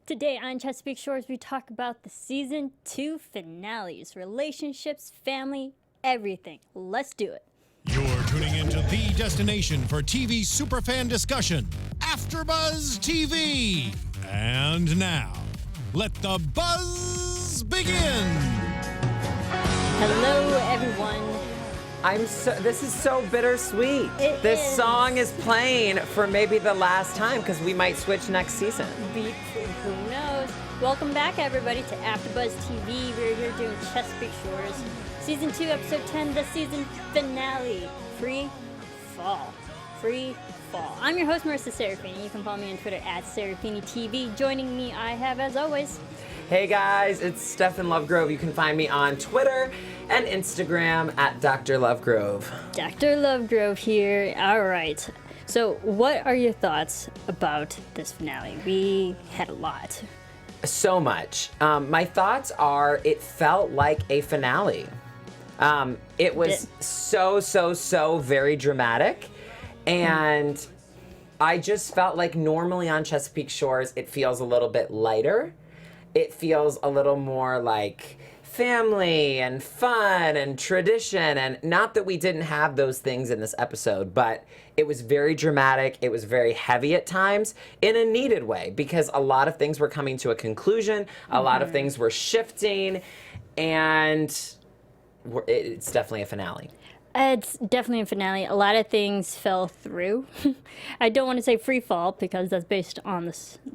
Today on Chesapeake Shores, we talk about the season 2 finales, relationships, family, everything. Let's do it. You're tuning into the destination for TV superfan discussion, AFTERBUZZ TV. And now, let the buzz begin. Hello, everyone. This is so bittersweet. This song is playing for maybe the last time because we might switch next season. Who knows? Welcome back, everybody, to AFTERBUZZ TV. We're here doing Chesapeake Shores, Season 2, Episode 10, the season finale, Free Fall. Free Fall. I'm your host, Marisa Serafini. You can follow me on Twitter at SeraphiniTV. Joining me, I have, as always... Hey guys, it's Stephen Lovegrove. You can find me on Twitter and Instagram at Dr. Lovegrove. Dr. Lovegrove here. All right. So what are your thoughts about this finale? We had a lot. So much. My thoughts are it felt like a finale. It was so very dramatic. And I just felt like normally on Chesapeake Shores, it feels a little bit lighter. It feels a little more like family and fun and tradition, and not that we didn't have those things in this episode, but it was very dramatic. It was very heavy at times in a needed way because a lot of things were coming to a conclusion. A lot of things were shifting, and it's definitely a finale. It's definitely a finale. A lot of things fell through. I don't want to say free fall because that's based on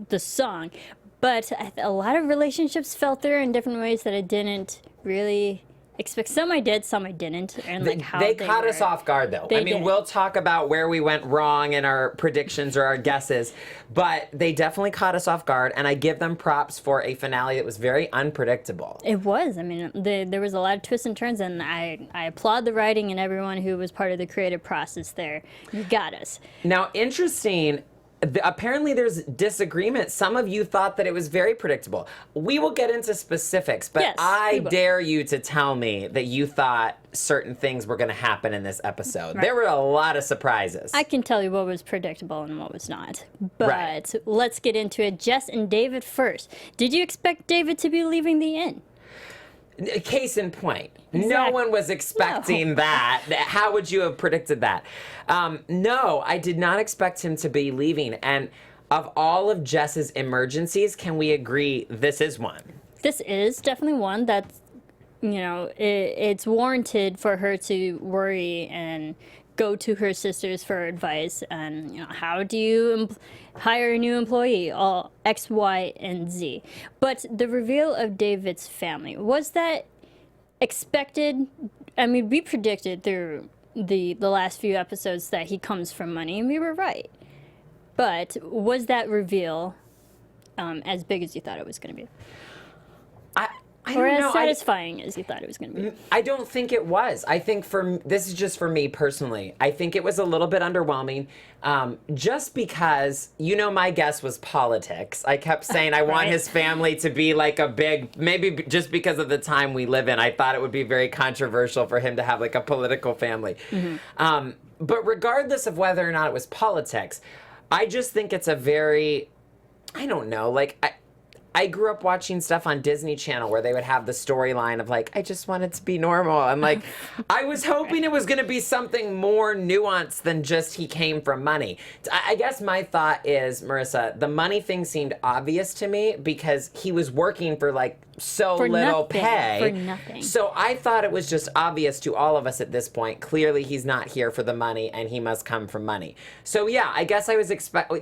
the song. But a lot of relationships fell through in different ways that I didn't really expect. Some I did, some I didn't. And like how they caught us off guard, though. I mean, we'll talk about where we went wrong in our predictions or our guesses, but they definitely caught us off guard, and I give them props for a finale that was very unpredictable. It was. I mean, there was a lot of twists and turns, and I applaud the writing and everyone who was part of the creative process there. You got us. Now, interesting. Apparently there's disagreement. Some of you thought that it was very predictable. We will get into specifics, but yes, I dare you to tell me that you thought certain things were going to happen in this episode. Right. There were a lot of surprises. I can tell you what was predictable and what was not. But let's get into it. Jess and David first. Did you expect David to be leaving the inn? Case in point. Exactly. No one was expecting that. How would you have predicted that? No, I did not expect him to be leaving. And of all of Jess's emergencies, can we agree this is one? This is definitely one that's, it's warranted for her to worry and go to her sisters for advice and how do you hire a new employee, all X, Y, and Z. But the reveal of David's family, was that expected? I mean, we predicted through the last few episodes that he comes from money, and we were right. But was that reveal as big as you thought it was going to be? I don't know. As satisfying as you thought it was going to be? I don't think it was. I think this is just for me personally. I think it was a little bit underwhelming just because, my guess was politics. I kept saying I want his family to be like a big, maybe just because of the time we live in, I thought it would be very controversial for him to have like a political family. But regardless of whether or not it was politics, I just think it's a very, I don't know, like I grew up watching stuff on Disney Channel where they would have the storyline of like, I just wanted to be normal. And like, I was hoping it was going to be something more nuanced than just he came from money. I guess my thought is, Marisa, the money thing seemed obvious to me because he was working for like for little pay. For nothing. So I thought it was just obvious to all of us at this point. Clearly he's not here for the money and he must come from money. So yeah, I guess I was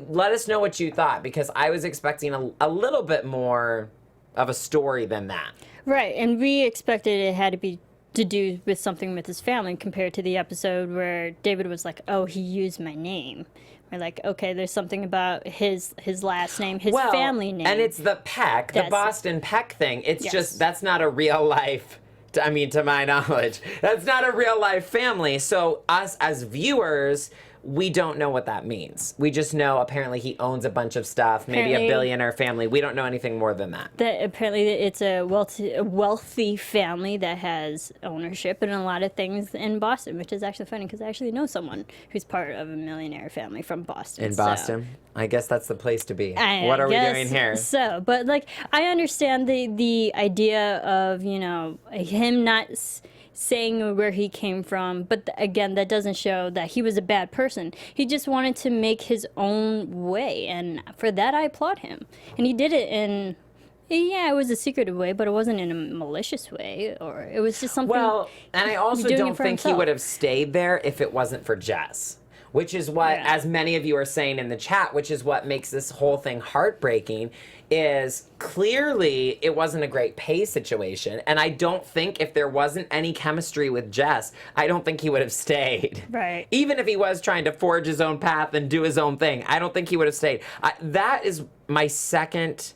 let us know what you thought because I was expecting a little bit more of a story than that. Right, and we expected it had to be to do with something with his family compared to the episode where David was like, oh, he used my name. We're like, okay, there's something about his last name, his family name. And it's the Peck, the Boston Peck thing. It's just, that's not a real life, to my knowledge. That's not a real life family. So us as viewers, we don't know what that means. We just know apparently he owns a bunch of stuff, maybe a billionaire family. We don't know anything more than that. That apparently it's a wealthy family that has ownership in a lot of things in Boston, which is actually funny because I actually know someone who's part of a millionaire family from Boston. In Boston? I guess that's the place to be. I What are we guess doing here? So, but like, I understand the idea of, you know, him not saying where he came from, but again, that doesn't show that he was a bad person. He just wanted to make his own way, and for that I applaud him. And he did it in, yeah, it was a secretive way, but it wasn't in a malicious way, or it was just something. Well, and I also doing it don't for think he himself. would have stayed there if it wasn't for Jess. Which is what, Yeah. as many of you are saying in the chat, which is what makes this whole thing heartbreaking, is clearly it wasn't a great pay situation. And I don't think if there wasn't any chemistry with Jess, I don't think he would have stayed. Right. Even if he was trying to forge his own path and do his own thing, I don't think he would have stayed. That is my second...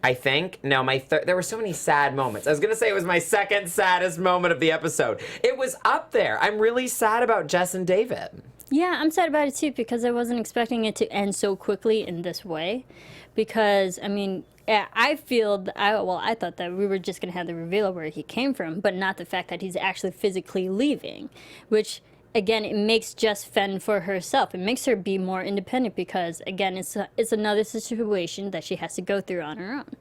I think. No, my third. There were so many sad moments. I was going to say it was my second saddest moment of the episode. It was up there. I'm really sad about Jess and David. Yeah, I'm sad about it too because I wasn't expecting it to end so quickly in this way. Because, I mean, I thought that we were just going to have the reveal of where he came from, but not the fact that he's actually physically leaving, which, again, it makes Jess fend for herself. It makes her be more independent because, again, it's another situation that she has to go through on her own.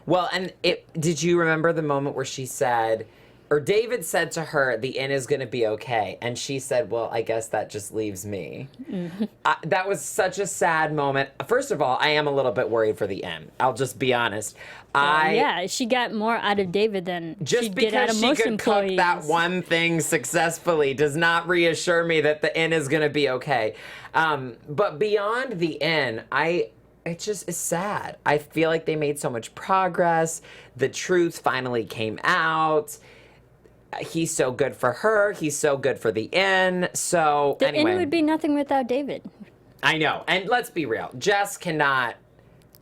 Well, and did you remember the moment where she said, or David said to her, the inn is going to be okay. And she said, well, I guess that just leaves me. Mm-hmm. That was such a sad moment. First of all, I am a little bit worried for the inn. I'll just be honest. Yeah, she got more out of David than Just she'd get out because of she most could employees. cook that one thing successfully does not reassure me that the inn is going to be okay. But beyond the inn, it just is sad. I feel like they made so much progress. The truth finally came out. He's so good for her. He's so good for the inn. So The anyway, inn would be nothing without David. I know. And let's be real. Jess cannot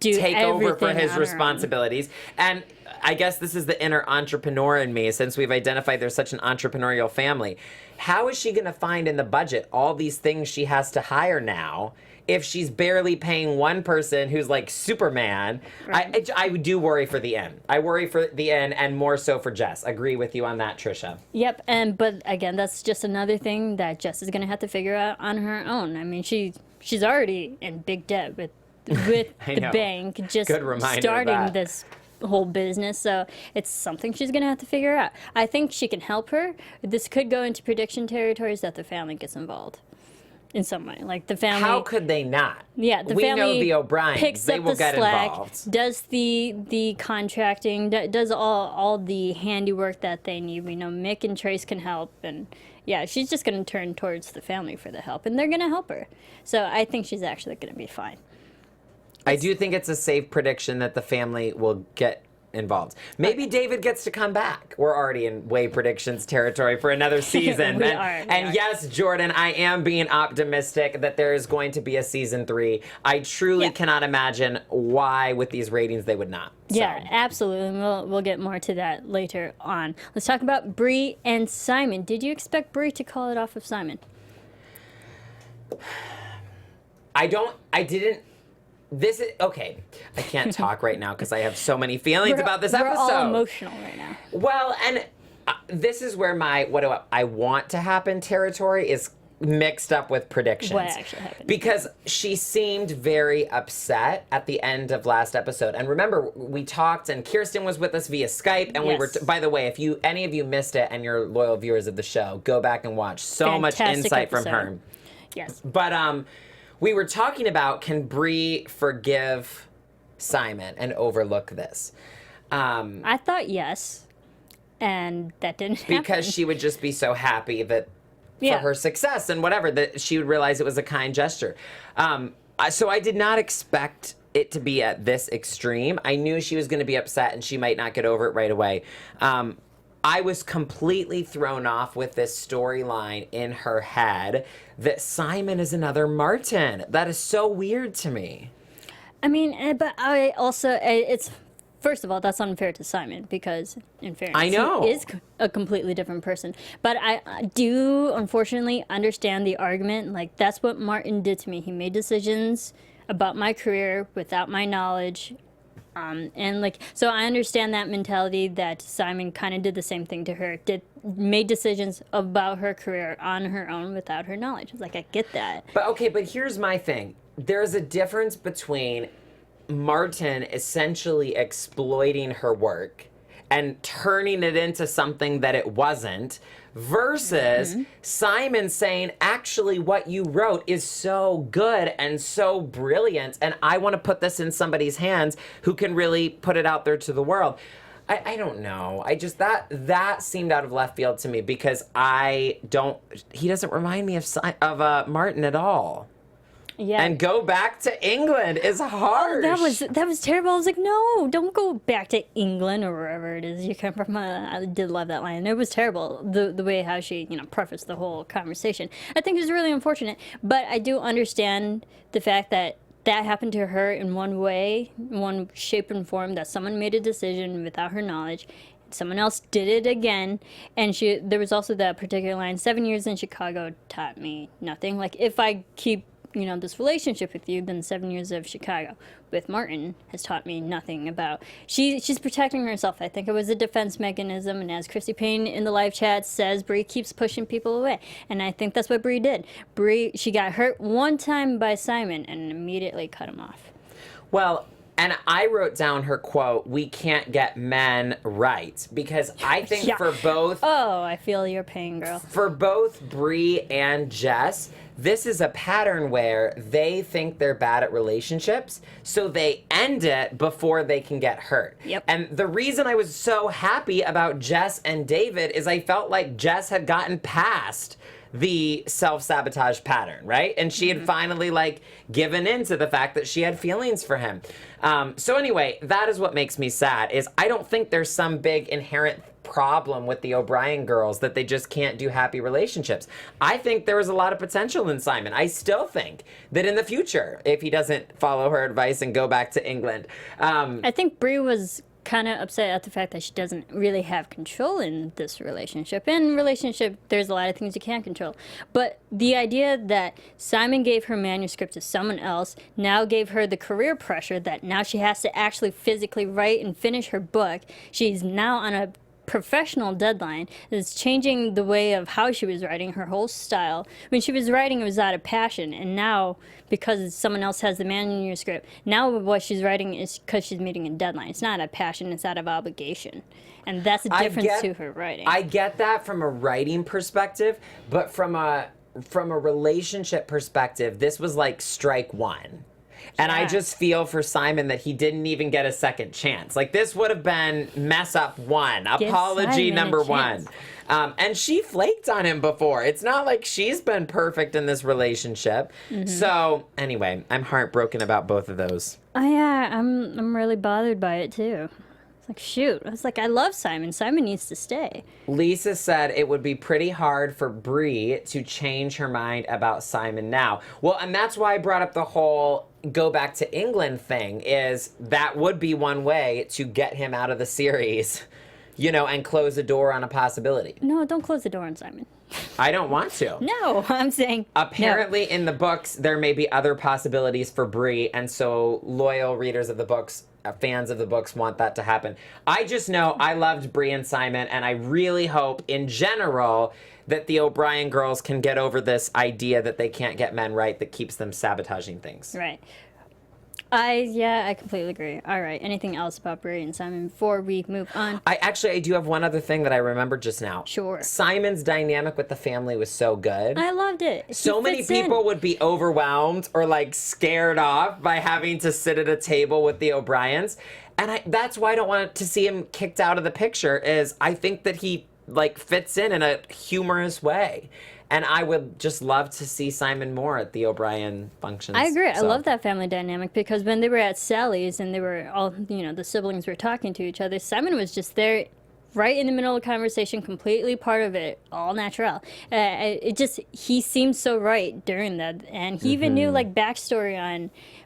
Do take over for everything his on her responsibilities. And I guess this is the inner entrepreneur in me, since we've identified there's such an entrepreneurial family. How is she going to find in the budget all these things she has to hire now if she's barely paying one person who's like Superman? Right. I do worry for the inn. I worry for the inn, and more so for Jess. Agree with you on that, Trisha. Yep, but again, that's just another thing that Jess is going to have to figure out on her own. I mean, she's already in big debt with I the know. bank, just Good reminder of starting that. this whole business. So it's something she's going to have to figure out. I think she can help her. This could go into prediction territories that the family gets involved in some way. Like the family. How could they not? Yeah, the we family know the O'Briens. picks They up will the get slack, involved. does the contracting, does all the handiwork that they need. We know Mick and Trace can help, and yeah, she's just going to turn towards the family for the help, and they're going to help her. So I think she's actually going to be fine. I do think it's a safe prediction that the family will get involved. Maybe David gets to come back. We're already in way predictions territory for another season. We and are. Yes, Jordan, I am being optimistic that there is going to be a season 3. I truly Yeah. cannot imagine why with these ratings they would not. Yeah, So. absolutely. And we'll get more to that later on. Let's talk about Bri and Simon. Did you expect Bri to call it off of Simon? I didn't. This is okay. I can't talk right now because I have so many feelings about this episode. We're all emotional right now. Well, and this is where my what do I want to happen territory is mixed up with predictions. What actually happened? Because she seemed very upset at the end of last episode. And remember, we talked, and Kirsten was with us via Skype, and we were. Yes. By the way, if any of you missed it and you're loyal viewers of the show, go back and watch. So much Fantastic insight from her. episode. Yes. But we were talking about, can Bri forgive Simon and overlook this? I thought yes, and that didn't happen. Because she would just be so happy that Yeah. for her success and whatever, that she would realize it was a kind gesture. So I did not expect it to be at this extreme. I knew she was going to be upset and she might not get over it right away. I was completely thrown off with this storyline in her head that Simon is another Martin. That is so weird to me. I mean, but I also, it's first of all, that's unfair to Simon because, in fairness, I know. he is a completely different person. But I do, unfortunately, understand the argument. Like, that's what Martin did to me. He made decisions about my career without my knowledge. And, like, so I understand that mentality that Simon kind of did the same thing to her. Made decisions about her career on her own without her knowledge. Like, I get that. But here's my thing. There's a difference between Martin essentially exploiting her work and turning it into something that it wasn't versus Simon saying, actually, what you wrote is so good and so brilliant, and I want to put this in somebody's hands who can really put it out there to the world. I don't know. I just, that seemed out of left field to me because he doesn't remind me of Martin at all. Yeah. And go back to England is harsh. That was terrible. I was like, no, don't go back to England or wherever it is you come from. I did love that line. It was terrible, the way how she, prefaced the whole conversation. I think it was really unfortunate. But I do understand the fact that happened to her in one way, one shape and form, that someone made a decision without her knowledge. Someone else did it again. And there was also that particular line, 7 years in Chicago taught me nothing. Like, if I keep this relationship with you, then 7 years of Chicago with Martin has taught me nothing about. She's protecting herself. I think it was a defense mechanism, and as Christy Payne in the live chat says, Bri keeps pushing people away, and I think that's what Bri did. She got hurt one time by Simon and immediately cut him off. Well, and I wrote down her quote, "We can't get men right," because I think for both... Oh, I feel your pain, girl. For both Bri and Jess, this is a pattern where they think they're bad at relationships, so they end it before they can get hurt. Yep. And the reason I was so happy about Jess and David is I felt like Jess had gotten past the self-sabotage pattern, right? And she had finally given in to the fact that she had feelings for him. So anyway, that is what makes me sad, is I don't think there's some big inherent problem with the O'Brien girls that they just can't do happy relationships. I think there was a lot of potential in Simon. I still think that in the future, if he doesn't follow her advice and go back to England. I think Bri was kind of upset at the fact that she doesn't really have control in this relationship. In relationship, there's a lot of things you can't control. But the idea that Simon gave her manuscript to someone else, now gave her the career pressure that now she has to actually physically write and finish her book. She's now on a professional deadline. It's changing the way of how she was writing, her whole style. When she was writing, it was out of passion, and now, because someone else has the manuscript, now what she's writing is because she's meeting a deadline. It's not out of passion, it's out of obligation. And that's the difference to her writing. I get that from a writing perspective, but from a relationship perspective, this was like strike one. And I just feel for Simon that he didn't even get a second chance. This would have been mess up one, apology number one. And she flaked on him before. It's not like she's been perfect in this relationship. So anyway, I'm heartbroken about both of those. Oh yeah, I'm really bothered by it too. Shoot. I was like, I love Simon. Simon needs to stay. Lisa said it would be pretty hard for Bri to change her mind about Simon now. Well, and that's why I brought up the whole go back to England thing, is that would be one way to get him out of the series, and close the door on a possibility. No, don't close the door on Simon. I don't want to. No, I'm saying apparently in the books there may be other possibilities for Bri, and so loyal readers of the books, fans of the books, want that to happen. I just know I loved Bri and Simon, and I really hope in general that the O'Brien girls can get over this idea that they can't get men right that keeps them sabotaging things. Right. I completely agree. All right. Anything else about Bri and Simon before we move on? I do have one other thing that I remembered just now. Sure. Simon's dynamic with the family was so good. I loved it. So many people would be overwhelmed or scared off by having to sit at a table with the O'Briens. And that's why I don't want to see him kicked out of the picture, is I think that he fits in a humorous way. And I would just love to see Simon more at the O'Brien functions. I agree. I love that family dynamic, because when they were at Sally's and they were all, the siblings were talking to each other, Simon was just there right in the middle of the conversation, completely part of it, all natural. He seemed so right during that, and he even knew like backstory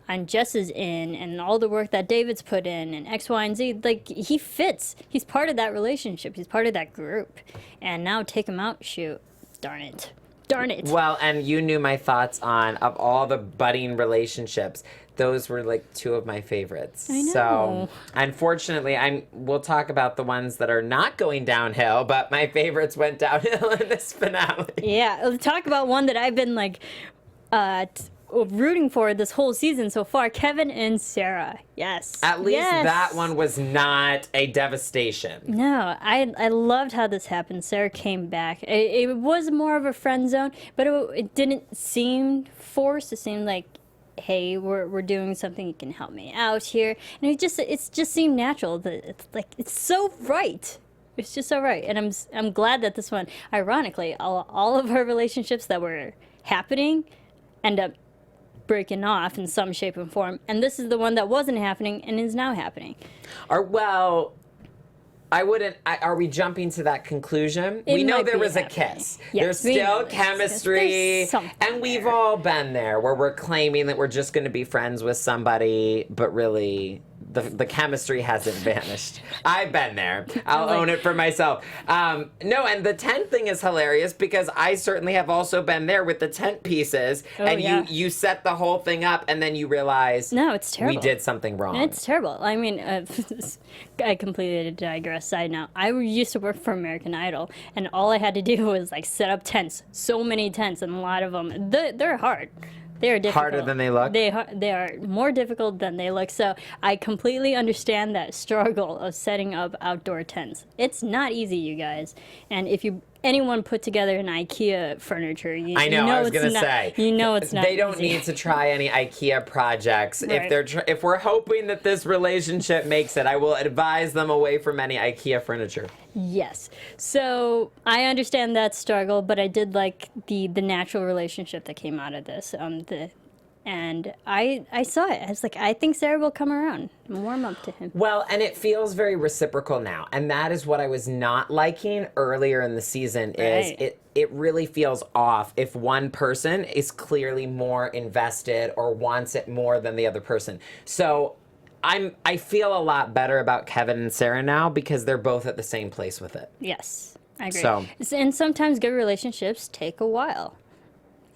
on Jess's and all the work that David's put in and X, Y, and Z. Like, he fits. He's part of that relationship. He's part of that group. And now take him out, shoot. Darn it. Darn it. Well, and you knew my thoughts on, of all the budding relationships, those were like two of my favorites. I know. So, unfortunately, we'll talk about the ones that are not going downhill, but my favorites went downhill in this finale. Yeah, let's talk about one that I've been like rooting for this whole season so far, Kevin and Sarah. Yes. At least yes. that one was not a devastation. No, I loved how this happened. Sarah came back. It was more of a friend zone, but it didn't seem forced. It seemed like, hey, we're doing something. You can help me out here, and it just seemed natural. It's so right. It's just so right, and I'm glad that this one, ironically, all of her relationships that were happening end up breaking off in some shape and form, and this is the one that wasn't happening and is now happening. Are we jumping to that conclusion? We know there was a kiss. Yes, There's still chemistry. And we've all been there where we're claiming that we're just going to be friends with somebody, but really the chemistry hasn't vanished. I've been there. I'll own it for myself. No, and the tent thing is hilarious because I certainly have also been there with the tent pieces. You set the whole thing up and then you realize, no, it's terrible. We did something wrong. It's terrible. I mean, I completely digress. Side note, I used to work for American Idol, and all I had to do was like set up tents. So many tents, and a lot of them, they're hard. They are difficult. Harder than they look? They are more difficult than they look. So I completely understand that struggle of setting up outdoor tents. It's not easy, you guys. And if anyone put together an IKEA furniture, you know it's not they don't easy. need to try any IKEA projects. Right. If we're hoping that this relationship makes it, I will advise them away from any IKEA furniture. Yes. So I understand that struggle, but I did like the natural relationship that came out of this. And I saw it. I was like, I think Sarah will come around and warm up to him. Well, and it feels very reciprocal now. And that is what I was not liking earlier in the season is it really feels off if one person is clearly more invested or wants it more than the other person. So I feel a lot better about Kevin and Sarah now because they're both at the same place with it. Yes, I agree. So, and sometimes good relationships take a while.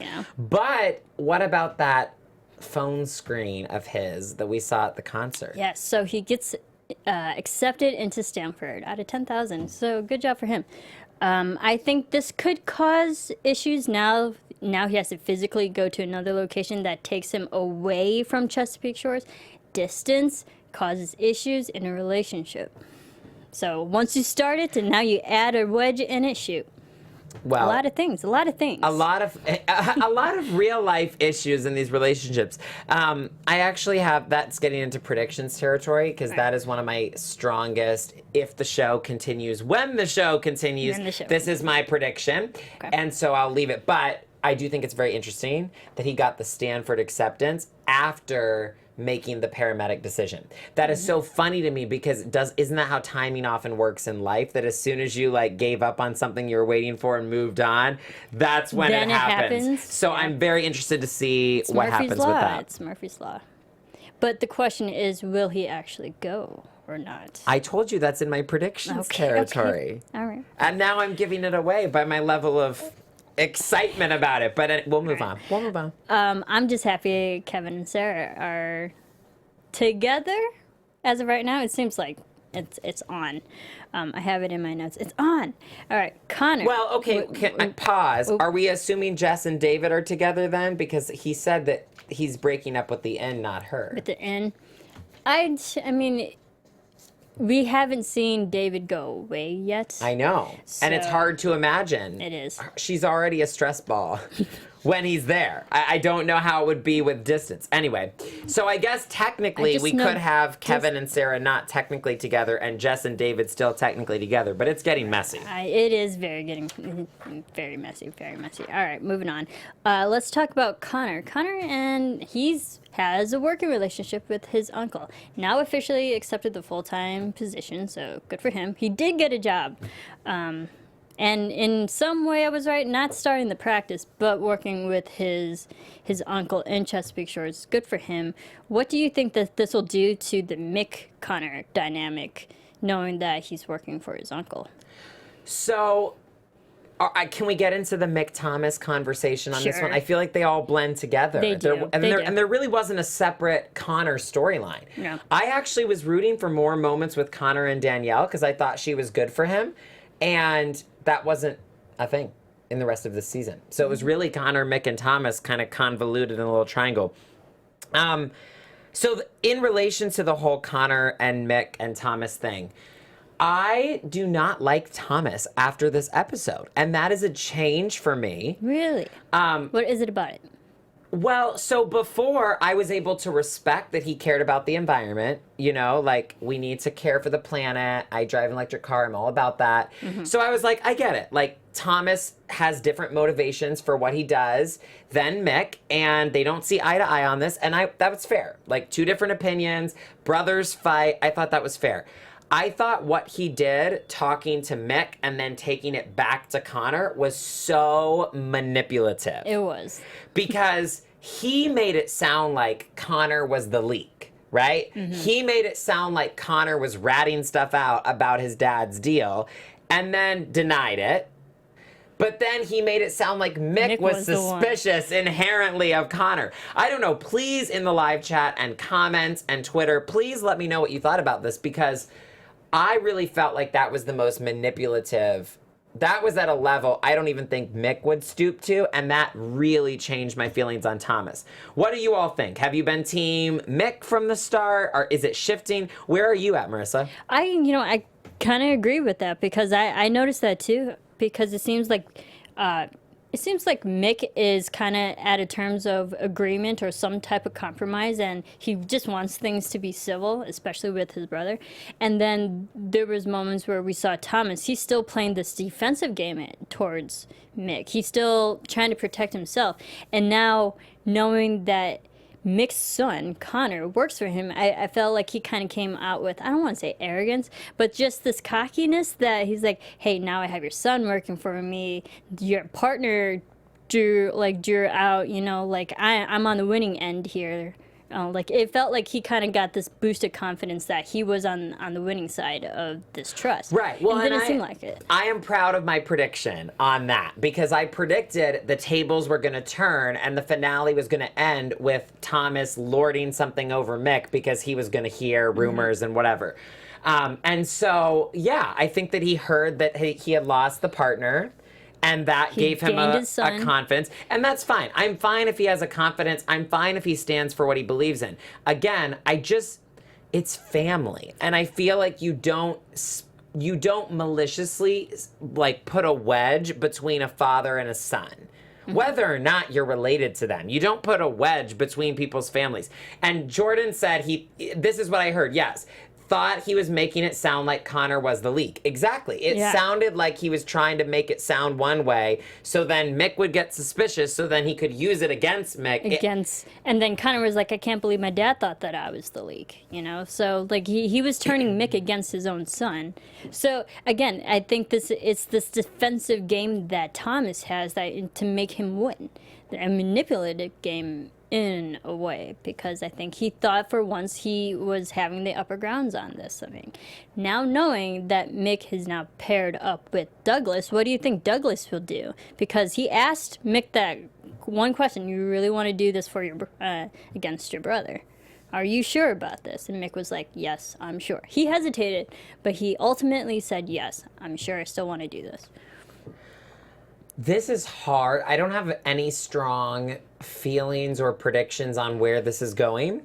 Yeah. But what about that phone screen of his that we saw at the concert? Yes, so he gets accepted into Stanford out of 10,000. So good job for him. I think this could cause issues now. Now he has to physically go to another location that takes him away from Chesapeake Shores. Distance causes issues in a relationship. So once you start it, and now you add a wedge in it, shoot. Well, a lot of things. A lot of real life issues in these relationships. I actually have, that's getting into predictions territory because that is one of my strongest. If the show continues, when the show continues, this is my prediction. Okay. And so I'll leave it. But I do think it's very interesting that he got the Stanford acceptance after making the paramedic decision. That is so funny to me because isn't that how timing often works in life? That as soon as you like gave up on something you were waiting for and moved on, that's when it happens. So I'm very interested to see what happens with that. It's Murphy's Law. But the question is, will he actually go or not? I told you that's in my predictions territory. Okay. All right. And now I'm giving it away by my level of excitement about it, but we'll move on. We'll move on. I'm just happy Kevin and Sarah are together as of right now. It seems like it's on. I have it in my notes. It's on. All right, Connor. Well, okay, pause. Are we assuming Jess and David are together then? Because he said that he's breaking up with the N, not her. With the N. I mean, we haven't seen David go away yet. I know. And it's hard to imagine. It is. She's already a stress ball when he's there. I don't know how it would be with distance. Anyway, so I guess technically we could have Kevin and Sarah not technically together and Jess and David still technically together, but it's getting messy. It is getting very messy, very messy. All right, moving on. Let's talk about Connor. Connor, and has a working relationship with his uncle. Now officially accepted the full-time position, so good for him. He did get a job. And in some way I was right, not starting the practice, but working with his uncle in Chesapeake Shores. Good for him. What do you think that this will do to the Mick-Connor dynamic, knowing that he's working for his uncle? So, can we get into the Mick-Thomas conversation on this one? I feel like they all blend together. They do. And there really wasn't a separate Connor storyline. No. I actually was rooting for more moments with Connor and Danielle because I thought she was good for him. And that wasn't a thing in the rest of the season. So it was really Connor, Mick, and Thomas kind of convoluted in a little triangle. So in relation to the whole Connor and Mick and Thomas thing, I do not like Thomas after this episode. And that is a change for me. Really? What is it about it? Well, so before I was able to respect that he cared about the environment, you know, like we need to care for the planet. I drive an electric car. I'm all about that. Mm-hmm. So I was like, I get it. Like Thomas has different motivations for what he does than Mick, and they don't see eye to eye on this. And that was fair. Like two different opinions, brothers fight. I thought that was fair. I thought what he did, talking to Mick and then taking it back to Connor, was so manipulative. It was. Because he made it sound like Connor was the leak, right? Mm-hmm. He made it sound like Connor was ratting stuff out about his dad's deal and then denied it. But then he made it sound like Mick was suspicious inherently of Connor. I don't know. Please, in the live chat and comments and Twitter, please let me know what you thought about this, because I really felt like that was the most manipulative. That was at a level I don't even think Mick would stoop to, and that really changed my feelings on Thomas. What do you all think? Have you been team Mick from the start, or is it shifting? Where are you at, Marisa? I kind of agree with that, because I noticed that too, because it seems like Mick is kind of at a terms of agreement or some type of compromise, and he just wants things to be civil, especially with his brother. And then there was moments where we saw Thomas, he's still playing this defensive game towards Mick. He's still trying to protect himself. And now, knowing that Mick's son, Connor, works for him, I felt like he kind of came out with, I don't want to say arrogance, but just this cockiness that he's like, hey, now I have your son working for me. Your partner drew out, like I'm on the winning end here. Like it felt like he kind of got this boosted confidence that he was on the winning side of this trust. Right. Well, it didn't seem like it. I am proud of my prediction on that, because I predicted the tables were going to turn and the finale was going to end with Thomas lording something over Mick because he was going to hear rumors and whatever. And so, yeah, I think that he heard that he had lost the partner. And that gave him a confidence. And that's fine. I'm fine if he has a confidence. I'm fine if he stands for what he believes in. Again, it's family. And I feel like you don't maliciously put a wedge between a father and a son. Mm-hmm. Whether or not you're related to them. You don't put a wedge between people's families. And Jordan said this is what I heard, yes. Thought he was making it sound like Connor was the leak. Exactly. It sounded like he was trying to make it sound one way, so then Mick would get suspicious, so then he could use it against Mick. And then Connor was like, I can't believe my dad thought that I was the leak, So, he was turning Mick against his own son. So, again, I think it's this defensive game that Thomas has to make him win. A manipulative game in a way, because I think he thought for once he was having the upper grounds on this. Now knowing that Mick has now paired up with Douglas, what do you think Douglas will do? Because he asked Mick that one question, you really want to do this for your against your brother? Are you sure about this? And Mick was like, yes, I'm sure. He hesitated, but he ultimately said, yes, I'm sure I still want to do this. This is hard. I don't have any strong feelings or predictions on where this is going,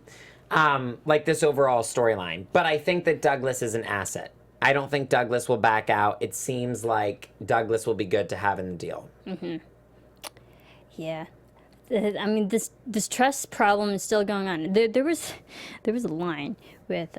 this overall storyline. But I think that Douglas is an asset. I don't think Douglas will back out. It seems like Douglas will be good to have in the deal. Mm-hmm. Yeah. I mean, this trust problem is still going on. There was a line with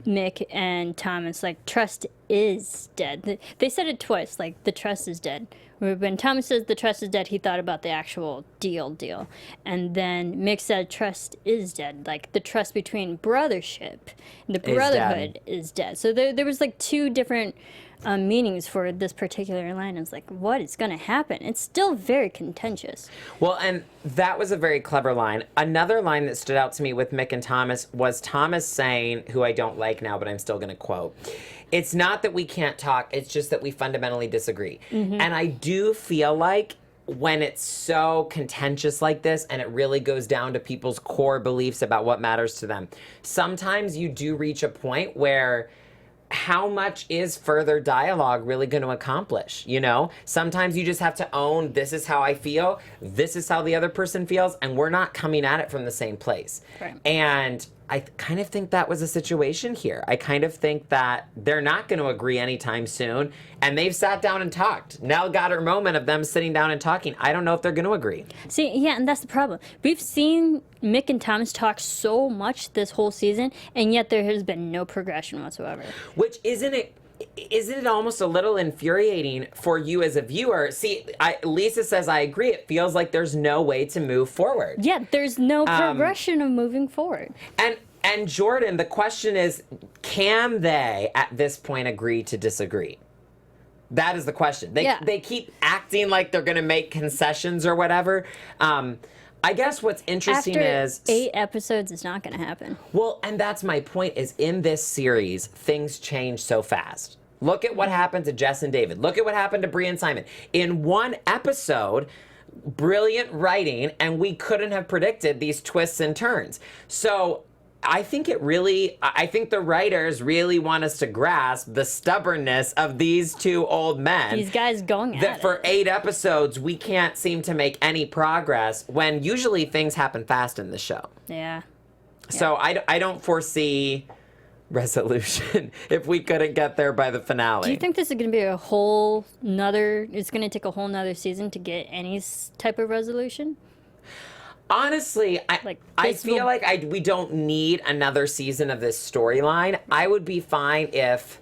Mick and Thomas, like, trust is dead. They said it twice, like, the trust is dead. When Thomas says the trust is dead, he thought about the actual deal. And then Mick said trust is dead, like the trust between brothership and the brotherhood is dead. So there was like two different meanings for this particular line. It's like, what is going to happen? It's still very contentious. Well, and that was a very clever line. Another line that stood out to me with Mick and Thomas was Thomas saying, who I don't like now, but I'm still going to quote, "It's not that we can't talk, it's just that we fundamentally disagree." And I do feel like when it's so contentious like this and it really goes down to people's core beliefs about what matters to them, sometimes you do reach a point where how much is further dialogue really going to accomplish? You know, sometimes you just have to own, this is how I feel, this is how the other person feels, and we're not coming at it from the same place. Right. And I kind of think that was a situation here. I kind of think that they're not going to agree anytime soon, and they've sat down and talked. Nell got her moment of them sitting down and talking. I don't know if they're going to agree. See, yeah, and that's the problem. We've seen Mick and Thomas talk so much this whole season, and yet there has been no progression whatsoever. Which isn't it almost a little infuriating for you as a viewer? See, Lisa says I agree. It feels like there's no way to move forward. Yeah, there's no progression of moving forward. And Jordan, the question is, can they at this point agree to disagree? That is the question. They keep acting like they're going to make concessions or whatever. I guess what's interesting is 8 episodes, it's not going to happen. Well, and that's my point, is in this series, things change so fast. Look at what happened to Jess and David. Look at what happened to Bri and Simon. In one episode, brilliant writing, and we couldn't have predicted these twists and turns. So I think the writers really want us to grasp the stubbornness of these two old men. These guys going at that it. For 8 episodes, we can't seem to make any progress when usually things happen fast in the show. Yeah. So I don't foresee resolution if we couldn't get there by the finale. Do you think this is going to be it's going to take a whole nother season to get any type of resolution? Honestly, I feel like we don't need another season of this storyline. I would be fine if...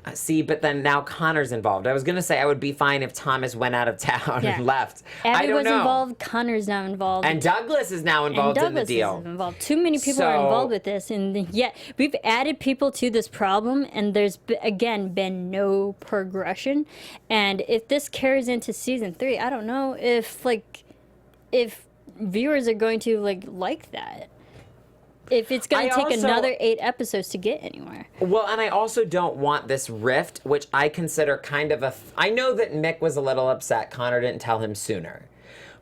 but then now Connor's involved. I was going to say I would be fine if Thomas went out of town and left. Abby was involved. Connor's now involved. And Douglas is now involved in the deal. Is involved. Too many people are involved with this. And yet we've added people to this problem, and there's, again, been no progression. And if this carries into season 3, I don't know if viewers are going to like that. If it's going to take another 8 episodes to get anywhere. Well, and I also don't want this rift, which I consider kind of I know that Mick was a little upset Connor didn't tell him sooner.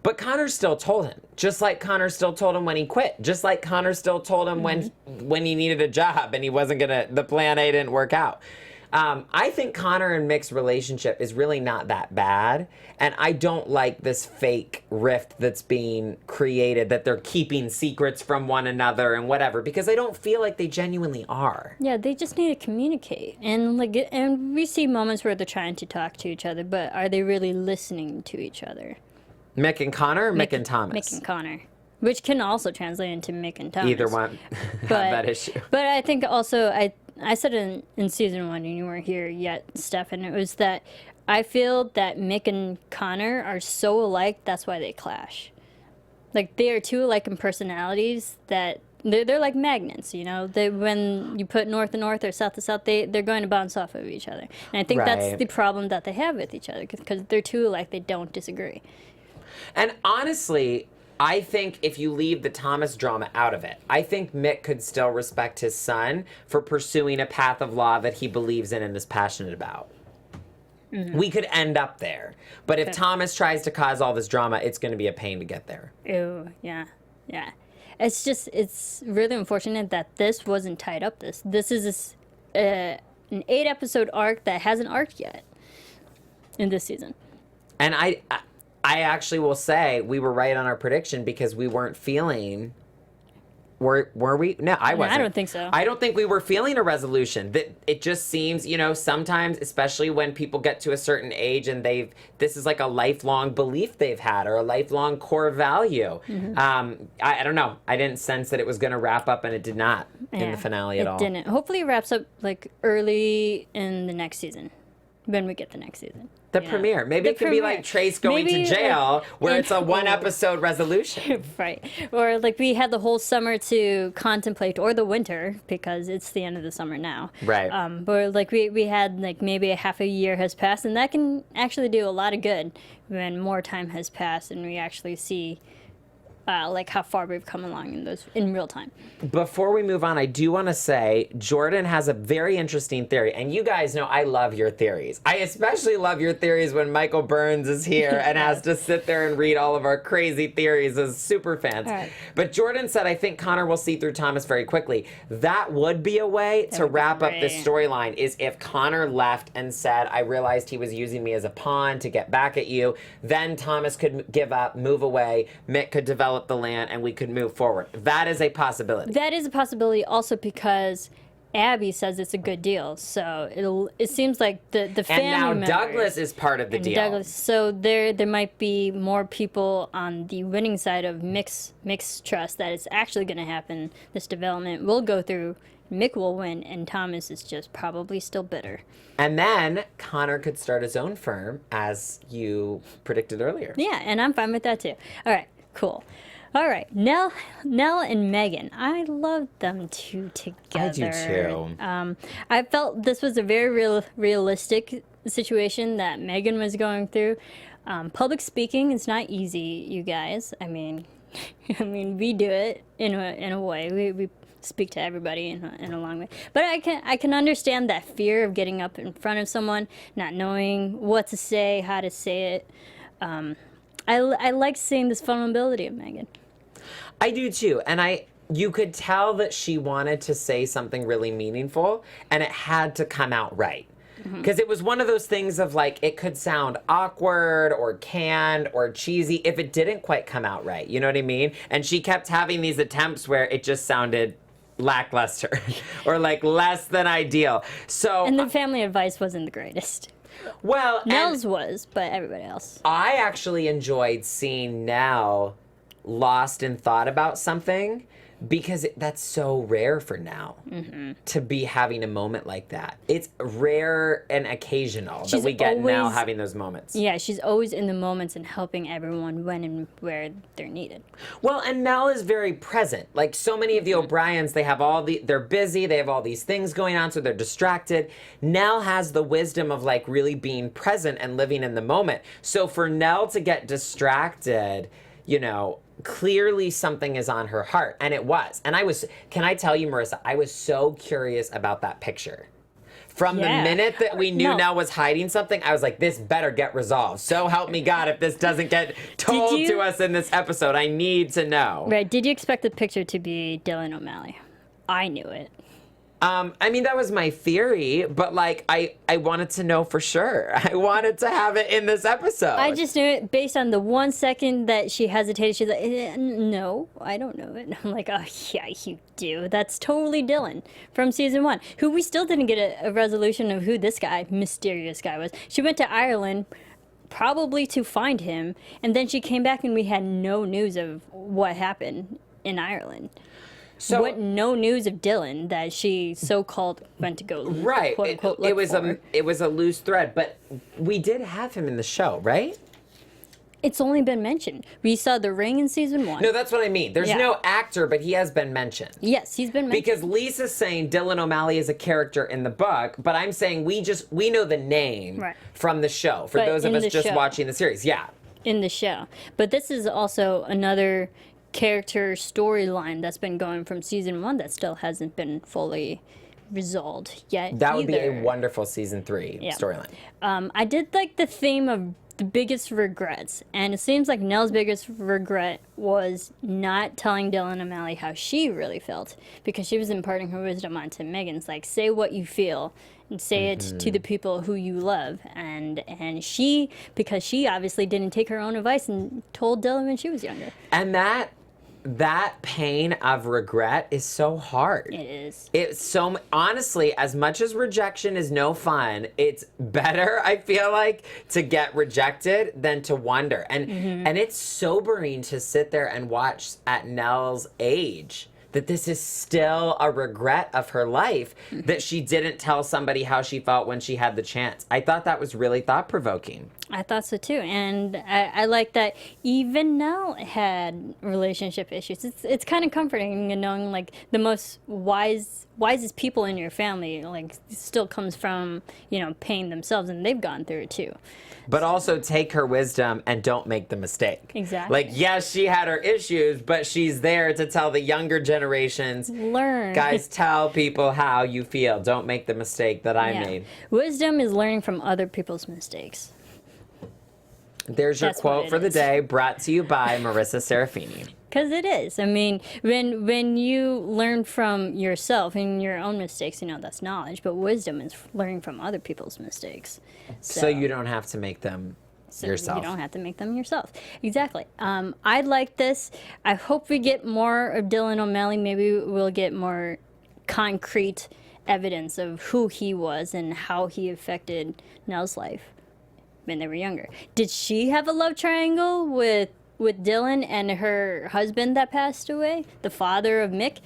But Connor still told him. Just like Connor still told him when he quit. Just like Connor still told him when he needed a job and he wasn't the plan A didn't work out. I think Connor and Mick's relationship is really not that bad, and I don't like this fake rift that's being created, that they're keeping secrets from one another and whatever, because I don't feel like they genuinely are. Yeah, they just need to communicate, and we see moments where they're trying to talk to each other, but are they really listening to each other? Mick and Connor, or Mick and Thomas? Mick and Connor. Which can also translate into Mick and Thomas. Either one have that issue. But I think also, I said in season 1, and you weren't here yet, Stephen, it was that I feel that Mick and Connor are so alike, that's why they clash. Like, they are two alike in personalities that they're like magnets, you know? When you put north to north or south to south, they're going to bounce off of each other. And I think that's the problem that they have with each other, because they're two alike, they don't disagree. And honestly, I think if you leave the Thomas drama out of it, I think Mick could still respect his son for pursuing a path of law that he believes in and is passionate about. We could end up there. But if Thomas tries to cause all this drama, it's going to be a pain to get there. Ew, yeah. It's really unfortunate that this wasn't tied up. This is an 8-episode arc that hasn't arced yet in this season. And I actually will say we were right on our prediction, because we weren't feeling Were we? No, I wasn't. I don't think so. I don't think we were feeling a resolution. That it just seems, sometimes, especially when people get to a certain age and this is like a lifelong belief they've had or a lifelong core value. I don't know. I didn't sense that it was going to wrap up, and it did not in the finale at all. It didn't. Hopefully, it wraps up like early in the next season, when we get the next season. The premiere. Maybe it could be like Trace going to jail, where it's a one-episode resolution. Right. Or like we had the whole summer to contemplate, or the winter, because it's the end of the summer now. Right. But like we had like maybe a half a year has passed, and that can actually do a lot of good when more time has passed and we actually see like how far we've come along in real time. Before we move on, I do want to say Jordan has a very interesting theory, and you guys know I love your theories. I especially love your theories when Michael Burns is here and has to sit there and read all of our crazy theories as super fans. Right. But Jordan said, I think Connor will see through Thomas very quickly. That would be a way to wrap up this storyline, is if Connor left and said, I realized he was using me as a pawn to get back at you. Then Thomas could give up, move away, Mick could develop the land, and we could move forward. That is a possibility. That is a possibility also because Abby says it's a good deal. So it seems like the family and now members, Douglas is part of the deal. So there might be more people on the winning side of Mick's trust that it's actually going to happen. This development will go through. Mick will win, and Thomas is just probably still bitter. And then Connor could start his own firm, as you predicted earlier. Yeah, and I'm fine with that too. All right, cool. All right, Nell and Megan. I love them two together. I do too. I felt this was a very realistic situation that Megan was going through. Public speaking is not easy, you guys. I mean, we do it in a way. We speak to everybody in a long way. But I can understand that fear of getting up in front of someone, not knowing what to say, how to say it. I like seeing this vulnerability of Megan. I do too, and you could tell that she wanted to say something really meaningful, and it had to come out right. Because it was one of those things of like, it could sound awkward or canned or cheesy if it didn't quite come out right. You know what I mean? And she kept having these attempts where it just sounded lackluster or like less than ideal. So and the family advice wasn't the greatest. Well, Nell's was, but everybody else. I actually enjoyed seeing Nell lost in thought about something, because that's so rare for Nell to be having a moment like that. It's rare and occasional that we get Nell having those moments. Yeah, she's always in the moments and helping everyone when and where they're needed. Well, and Nell is very present. Like so many of the O'Briens, they're busy, they have all these things going on, so they're distracted. Nell has the wisdom of like really being present and living in the moment. So for Nell to get distracted, clearly something is on her heart, and it was. And can I tell you, Marisa, I was so curious about that picture. From the minute that we knew Nell was hiding something, I was like, this better get resolved. So help me God, if this doesn't get told to us in this episode, I need to know. Right, did you expect the picture to be Dylan O'Malley? I knew it. That was my theory, but like I wanted to know for sure. I wanted to have it in this episode. I just knew it based on the 1 second that she hesitated. She's like, no, I don't know it. And I'm like, oh yeah, you do. That's totally Dylan from season 1, who we still didn't get a resolution of who this mysterious guy was. She went to Ireland probably to find him, and then she came back and we had no news of what happened in Ireland. So no news of Dylan that she so-called went to go right. quote unquote look for. It was a loose thread, but we did have him in the show, right? It's only been mentioned. We saw the ring in season 1. No, that's what I mean. There's no actor, but he has been mentioned. Yes, he's been mentioned. Because Lisa's saying Dylan O'Malley is a character in the book, but I'm saying we know the name from the show. For those of us just watching the series, in the show. But this is also another character storyline that's been going from season 1 that still hasn't been fully resolved yet. That would be a wonderful season 3 storyline. I did like the theme of the biggest regrets, and it seems like Nell's biggest regret was not telling Dylan O'Malley how she really felt, because she was imparting her wisdom onto Megan's like, say what you feel and say it to the people who you love, and because she obviously didn't take her own advice and told Dylan when she was younger. And that pain of regret is so hard. It is. It's so, honestly, as much as rejection is no fun, it's better, I feel like, to get rejected than to wonder. And it's sobering to sit there and watch at Nell's age that this is still a regret of her life that she didn't tell somebody how she felt when she had the chance. I thought that was really thought-provoking. I thought so too, and I like that even Nell had relationship issues. It's kind of comforting, knowing like the most wisest people in your family like still comes from pain themselves, and they've gone through it too. But also take her wisdom and don't make the mistake. Exactly. Like, yes, she had her issues, but she's there to tell the younger generations, Learn. guys, tell people how you feel. Don't make the mistake that I Yeah. made. Wisdom is learning from other people's mistakes. There's your That's what quote it for the is. day, brought to you by Marisa Serafini. Because it is. I mean, when you learn from yourself and your own mistakes, that's knowledge. But wisdom is learning from other people's mistakes. So you don't have to make them yourself. You don't have to make them yourself. Exactly. I like this. I hope we get more of Dylan O'Malley. Maybe we'll get more concrete evidence of who he was and how he affected Nell's life when they were younger. Did she have a love triangle with Dylan and her husband that passed away, the father of Mick?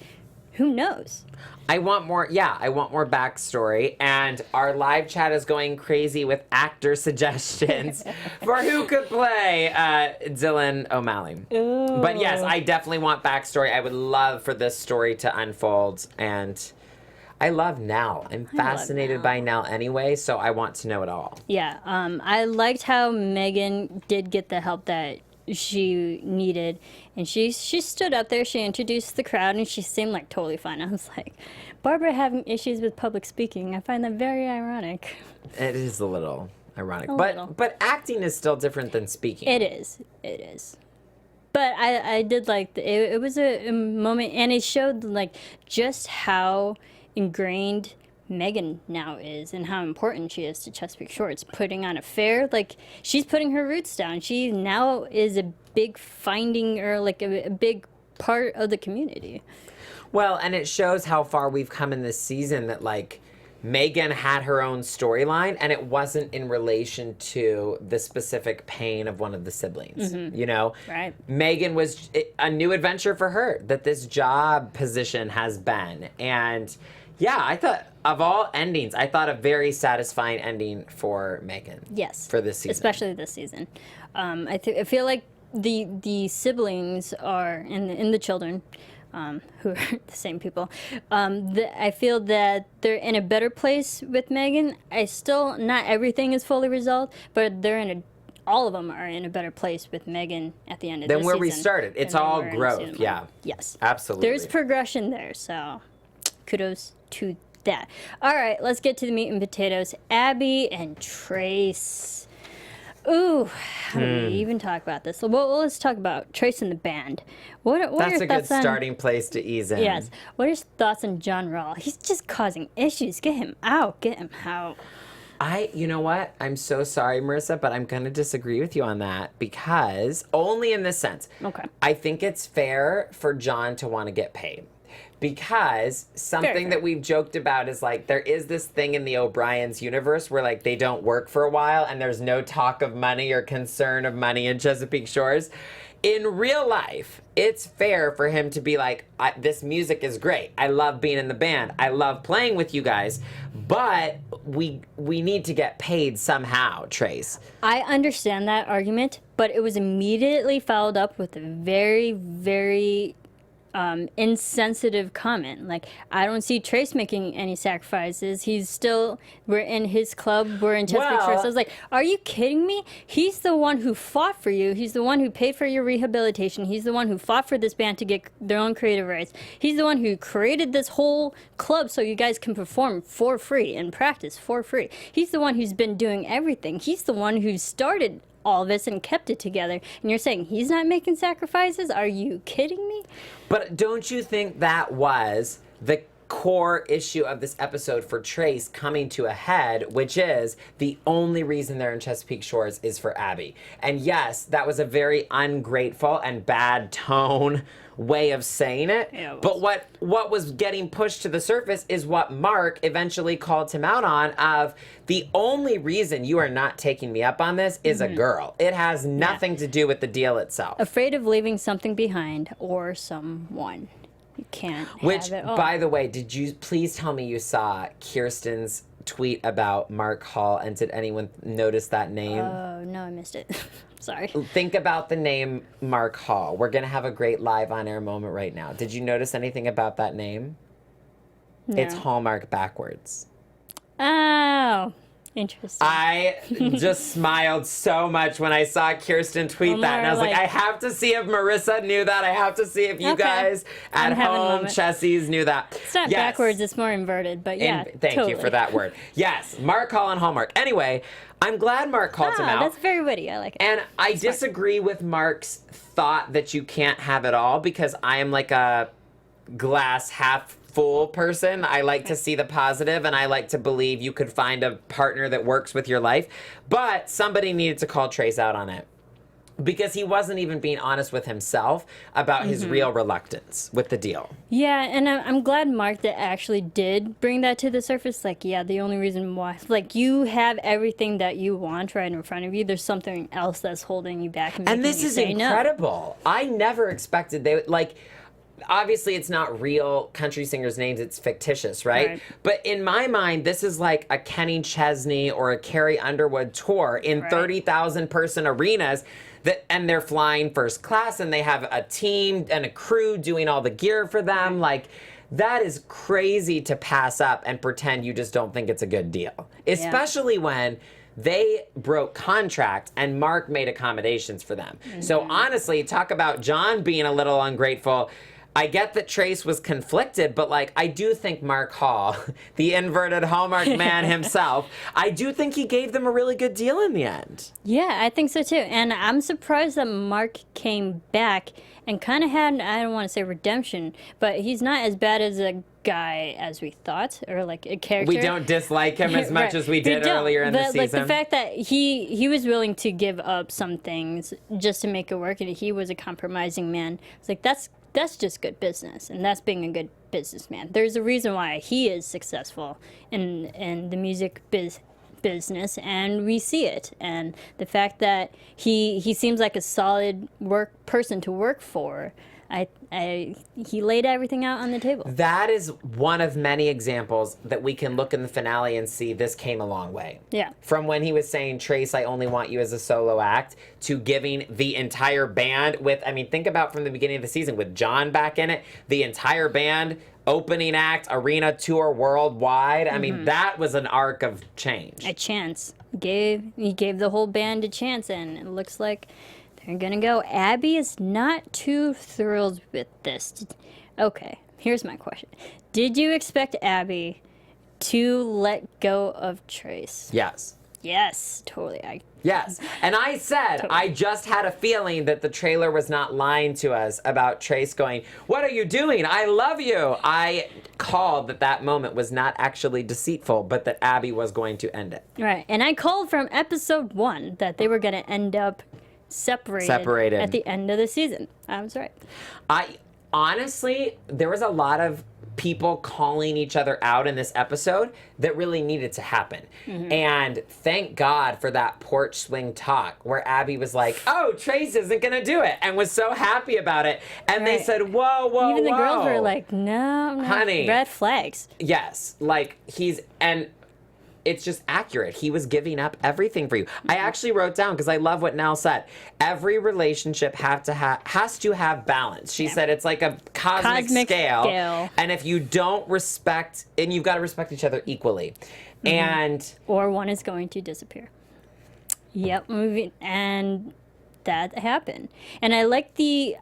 Who knows? I want more backstory, and our live chat is going crazy with actor suggestions for who could play Dylan O'Malley. Ooh. But yes, I definitely want backstory. I would love for this story to unfold, and I love Nell. I'm fascinated by Nell anyway, so I want to know it all. Yeah, I liked how Megan did get the help that she needed, and she stood up there, she introduced the crowd, and she seemed like totally fine. I was like, Barbara having issues with public speaking, I find that very ironic. It is a little ironic, little. but acting is still different than speaking. It is. But I did like it was a moment, and it showed like just how ingrained Megan now is and how important she is to Chesapeake Shores. Putting on a fair, like she's putting her roots down. She now is a big finding, or like a big part of the community. Well, and it shows how far we've come in this season, that like Megan had her own storyline, and it wasn't in relation to the specific pain of one of the siblings. Right. Megan was a new adventure for her, that this job position has been. And yeah, I thought of all endings, I thought a very satisfying ending for Megan. Yes. For this season. Especially this season. I feel like the siblings are, and the children, who are the same people, I feel that they're in a better place with Megan. Not everything is fully resolved, but all of them are in a better place with Megan at the end of this season. Than where we started. It's all growth, yeah. Yes. Absolutely. There's progression there, so kudos to that. All right, let's get to the meat and potatoes. Abby and Trace. Ooh, how do we even talk about this? Well, let's talk about Trace and the band. What are That's your a good thoughts on... starting place to ease in. Yes. What are your thoughts on John Rawl? He's just causing issues. Get him out. Get him out. You know what? I'm so sorry, Marissa, but I'm going to disagree with you on that, because only in this sense. Okay. I think it's fair for John to want to get paid. Because something that we've joked about is like, there is this thing in the O'Brien's universe where like they don't work for a while and there's no talk of money or concern of money in Chesapeake Shores. In real life, it's fair for him to be like, this music is great. I love being in the band. I love playing with you guys. But we need to get paid somehow, Trace. I understand that argument, but it was immediately followed up with a very, very insensitive comment. Like, I don't see Trace making any sacrifices. We're in his club, we're in Chesapeake Shores. I was like, are you kidding me? He's the one who fought for you. He's the one who paid for your rehabilitation. He's the one who fought for this band to get their own creative rights. He's the one who created this whole club so you guys can perform for free and practice for free. He's the one who's been doing everything. He's the one who started all this and kept it together, and you're saying he's not making sacrifices? Are you kidding me? But don't you think that was the core issue of this episode for Trace coming to a head, which is the only reason they're in Chesapeake Shores is for Abby? And yes, that was a very ungrateful and bad tone way of saying it. Yeah, it but what was getting pushed to the surface is what Mark eventually called him out on, of the only reason you are not taking me up on this is a girl. It has nothing to do with the deal itself. Afraid of leaving something behind or someone. You can't Which, have it all. by the way, did you please tell me you saw Kirsten's tweet about Mark Hall, and did anyone notice that name? Oh, no, I missed it. Sorry. Think about the name Mark Hall. We're going to have a great live on-air moment right now. Did you notice anything about that name? No. It's Hallmark backwards. Oh, interesting. I just smiled so much when I saw Kirsten tweet that, and I was like, I have to see if Marisa knew that. I have to see if you guys at I'm having a home, moment. Chessies, knew that. It's not backwards, it's more inverted, but yeah, Thank you for that word. Yes, Mark Hall and Hallmark. Anyway, I'm glad Mark called him out. That's very witty. I like it. And I disagree with Mark's thought that you can't have it all, because I am like a glass half full person. I like to see the positive, and I like to believe you could find a partner that works with your life. But somebody needed to call Trace out on it, because he wasn't even being honest with himself about his real reluctance with the deal. Yeah, and I'm glad Mark that actually did bring that to the surface. Like, yeah, the only reason why, like, you have everything that you want right in front of you. There's something else that's holding you back. And this is incredible. No. I never expected they would, like, obviously it's not real country singers' names, it's fictitious, right? But in my mind, this is like a Kenny Chesney or a Carrie Underwood tour in 30,000 person arenas. And they're flying first class, and they have a team and a crew doing all the gear for them. Like, that is crazy to pass up and pretend you just don't think it's a good deal. Especially when they broke contract and Mark made accommodations for them. So honestly, talk about John being a little ungrateful. I get that Trace was conflicted, but like, I do think Mark Hall, the inverted Hallmark man himself, I do think he gave them a really good deal in the end. Yeah, I think so too. And I'm surprised that Mark came back and kind of had, I don't want to say redemption, but he's not as bad as a guy as we thought, or like a character. We don't dislike him as much as we did earlier in the season. Like the fact that he was willing to give up some things just to make it work, and he was a compromising man. It's like, that's just good business, and that's being a good businessman. There's a reason why he is successful in the music business, and we see it. And the fact that he seems like a solid person to work for. He laid everything out on the table. That is one of many examples that we can look in the finale and see this came a long way. Yeah. From when he was saying, Trace, I only want you as a solo act, to giving the entire band with, I mean, think about from the beginning of the season with John back in it, the entire band, opening act, arena tour worldwide. I mean, that was an arc of change. A chance. He gave the whole band a chance, and it looks like they're gonna go. Abby is not too thrilled with this. Okay, here's my question. Did you expect Abby to let go of Trace? Yes. Yes, totally. Yes, and I said, totally. I just had a feeling that the trailer was not lying to us about Trace going, what are you doing? I love you. I called that moment was not actually deceitful, but that Abby was going to end it. Right, and I called from episode 1 that they were going to end up separated at the end of the season. I was right. Honestly, there was a lot of people calling each other out in this episode that really needed to happen. And thank God for that porch swing talk where Abby was like, oh, Trace isn't going to do it, and was so happy about it. And they said, whoa, Even the girls were like, no, honey. Red flags. Yes. Like, and it's just accurate. He was giving up everything for you. I actually wrote down, because I love what Nell said, every relationship has to have balance. She said it's like a cosmic scale. And if you don't respect, and you've got to respect each other equally. Or one is going to disappear. Yep, and that happened. And I like the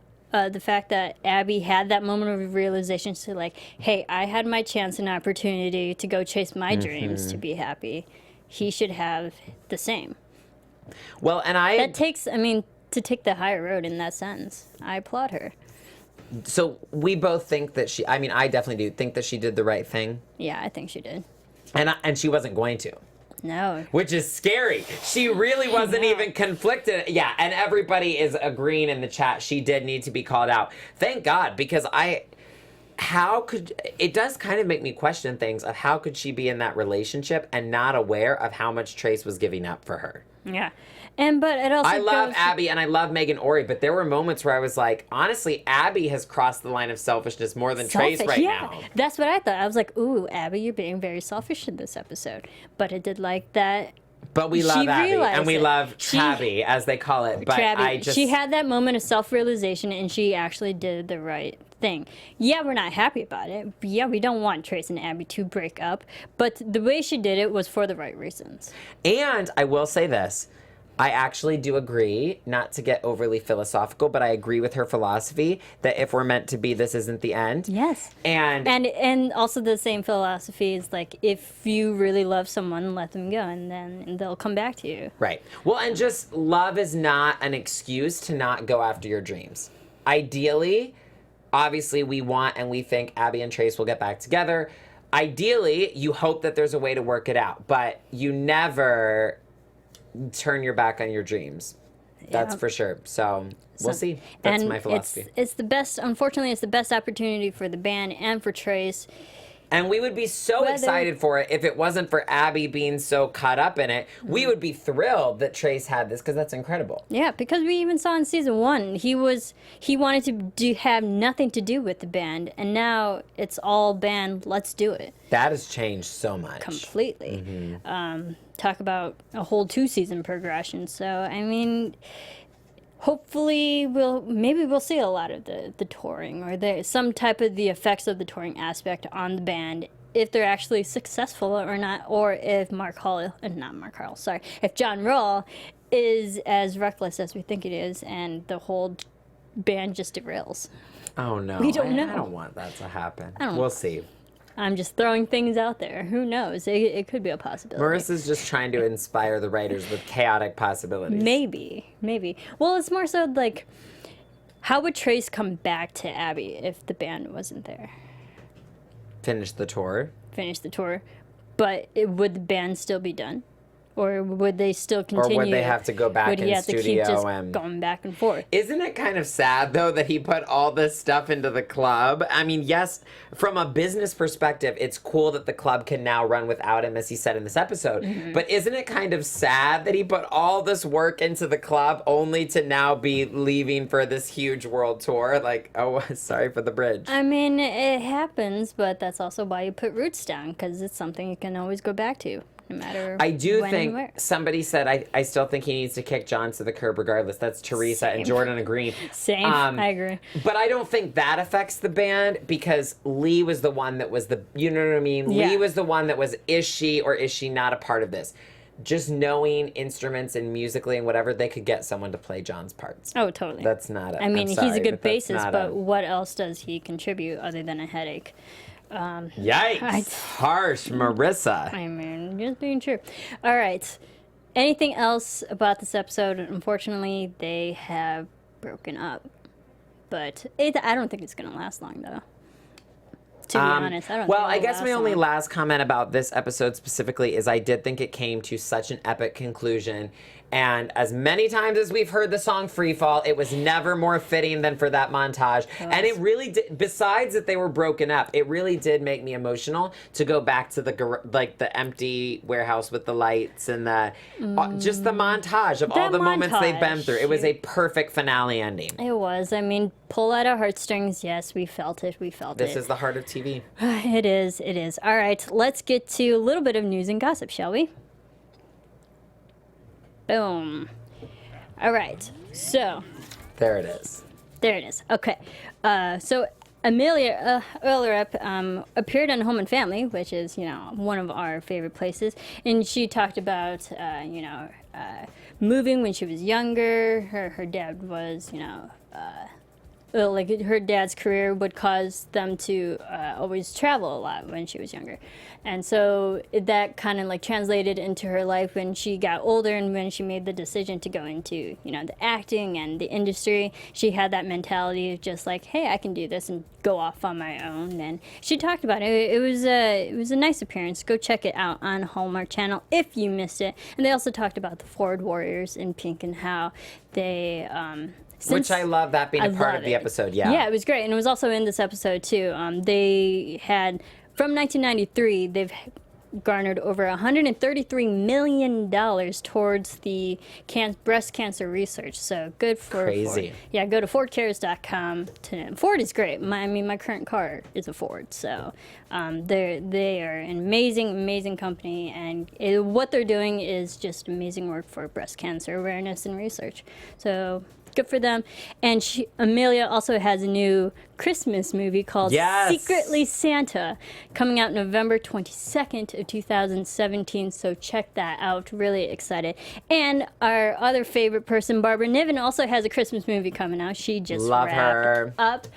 fact that Abby had that moment of realization to like, hey, I had my chance and opportunity to go chase my dreams to be happy. He should have the same. Well, and that takes, to take the higher road in that sense. I applaud her. So we both think that I definitely do think that she did the right thing. Yeah, I think she did. And she wasn't going to. No. Which is scary. She really wasn't even conflicted. Yeah, and everybody is agreeing in the chat. She did need to be called out. Thank God, because it does kind of make me question things of how could she be in that relationship and not aware of how much Trace was giving up for her. Yeah. But it also I love Abby and I love Megan Ori, but there were moments where I was like, honestly, Abby has crossed the line of selfishness more than Trace right now. That's what I thought. I was like, ooh, Abby, you're being very selfish in this episode. But it did like that. But we love Abby, and we love Tabby, as they call it. But she had that moment of self-realization, and she actually did the right thing. Yeah, we're not happy about it. Yeah, we don't want Trace and Abby to break up. But the way she did it was for the right reasons. And I will say this. I actually do agree, not to get overly philosophical, but I agree with her philosophy that if we're meant to be, this isn't the end. Yes. And also the same philosophy is like, if you really love someone, let them go, and then they'll come back to you. Right. Well, and just love is not an excuse to not go after your dreams. Ideally, obviously, we want and we think Abby and Trace will get back together. Ideally, you hope that there's a way to work it out, but you never turn your back on your dreams. That's for sure. So we'll see. That's my philosophy. It's the best, unfortunately, it's the best opportunity for the band and for Trace. And we would be so excited for it if it wasn't for Abby being so caught up in it. We would be thrilled that Trace had this because that's incredible. Yeah, because we even saw in season 1, he wanted to have nothing to do with the band, and now it's all band. Let's do it. That has changed so much. Completely. Talk about a whole 2-season progression. So I mean, hopefully we'll see a lot of the touring, or some type of the effects of the touring aspect on the band, if they're actually successful or not, or if if John Roll is as reckless as we think it is, and the whole band just derails. Oh no, we don't know. I don't want that to happen. We'll see. I'm just throwing things out there. Who knows? It could be a possibility. Marissa's just trying to inspire the writers with chaotic possibilities. Maybe. Well, it's more so like, how would Trace come back to Abby if the band wasn't there? Finish the tour. But would the band still be done? Or would they still continue? Or would they have to go back in studio? Would he have to keep just going back and forth? Isn't it kind of sad, though, that he put all this stuff into the club? I mean, yes, from a business perspective, it's cool that the club can now run without him, as he said in this episode. But isn't it kind of sad that he put all this work into the club only to now be leaving for this huge world tour? Like, oh, sorry for the bridge. I mean, it happens, but that's also why you put roots down, because it's something you can always go back to. No matter I do think somebody said I still think he needs to kick John to the curb regardless. That's Teresa and Jordan agreeing. Same. I agree. But I don't think that affects the band because Lee was the one that was you know what I mean? Yeah. Lee was the one that was, is she or is she not a part of this? Just knowing instruments and musically and whatever, they could get someone to play John's parts. Oh, totally. That's not I mean, he's a good bassist, but what else does he contribute other than a headache? Yikes. Harsh, Marissa. I mean, just being true. All right. Anything else about this episode? Unfortunately, they have broken up. But I don't think it's going to last long, though. To be honest, I don't think I guess my only last comment about this episode specifically is I did think it came to such an epic conclusion. And as many times as we've heard the song Free Fall, it was never more fitting than for that montage. And it really did, besides that they were broken up, it really did make me emotional to go back to the empty warehouse with the lights and just the montage of all the moments they've been through. It was a perfect finale ending. It was. I mean, pull out our heartstrings. Yes, we felt it. This is the heart of TV. It is. All right, let's get to a little bit of news and gossip, shall we? Boom. All right. So. There it is. Okay. So Amelia Ullerup appeared on Home and Family, which is, one of our favorite places. And she talked about, moving when she was younger. Her dad was, like her dad's career would cause them to always travel a lot when she was younger. And so that kind of like translated into her life when she got older and when she made the decision to go into, you know, the acting and the industry. She had that mentality of just like, hey, I can do this and go off on my own. And she talked about it. It was a nice appearance. Go check it out on Hallmark Channel if you missed it. And they also talked about the Ford Warriors in pink and how they... Which I love that being a part of the episode, yeah. Yeah, it was great. And it was also in this episode, too. They had, from 1993, they've garnered over $133 million towards the breast cancer research. So good for Crazy. Ford. Yeah, go to FordCares.com. Ford is great. My current car is a Ford. So they are an amazing company. And what they're doing is just amazing work for breast cancer awareness and research. So... good for them. And Amelia also has a new Christmas movie called Secretly Santa, coming out November 22nd of 2017. So check that out. Really excited. And our other favorite person, Barbara Niven, also has a Christmas movie coming out. She just wrapped up.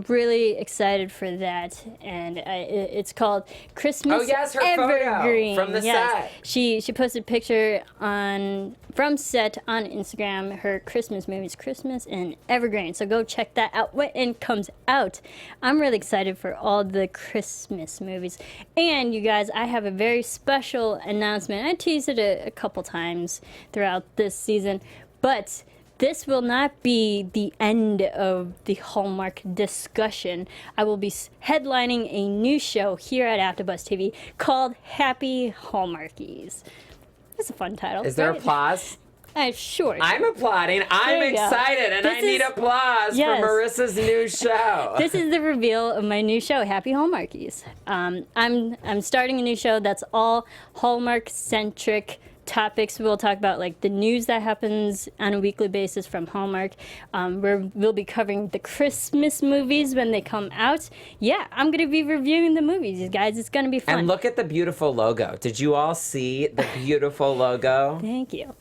Really excited for that. And it's called Christmas Evergreen. Photo from the set. She posted a picture from set on Instagram. Her Christmas movie is Christmas and Evergreen. So go check that out when it comes out. I'm really excited for all the Christmas movies. And you guys, I have a very special announcement. I teased it a couple times throughout this season, but this will not be the end of the Hallmark discussion. I will be headlining a new show here at AfterBuzz TV called Happy Hallmarkies. It's a fun title. Is there applause? Sure. I'm applauding. I'm excited, and I need applause for Marisa's new show. This is the reveal of my new show, Happy Hallmarkies. I'm starting a new show that's all Hallmark-centric topics. We'll talk about like the news that happens on a weekly basis from Hallmark. We'll be covering the Christmas movies when they come out. Yeah, I'm going to be reviewing the movies, you guys. It's going to be fun. And look at the beautiful logo. Did you all see the beautiful logo? Thank you.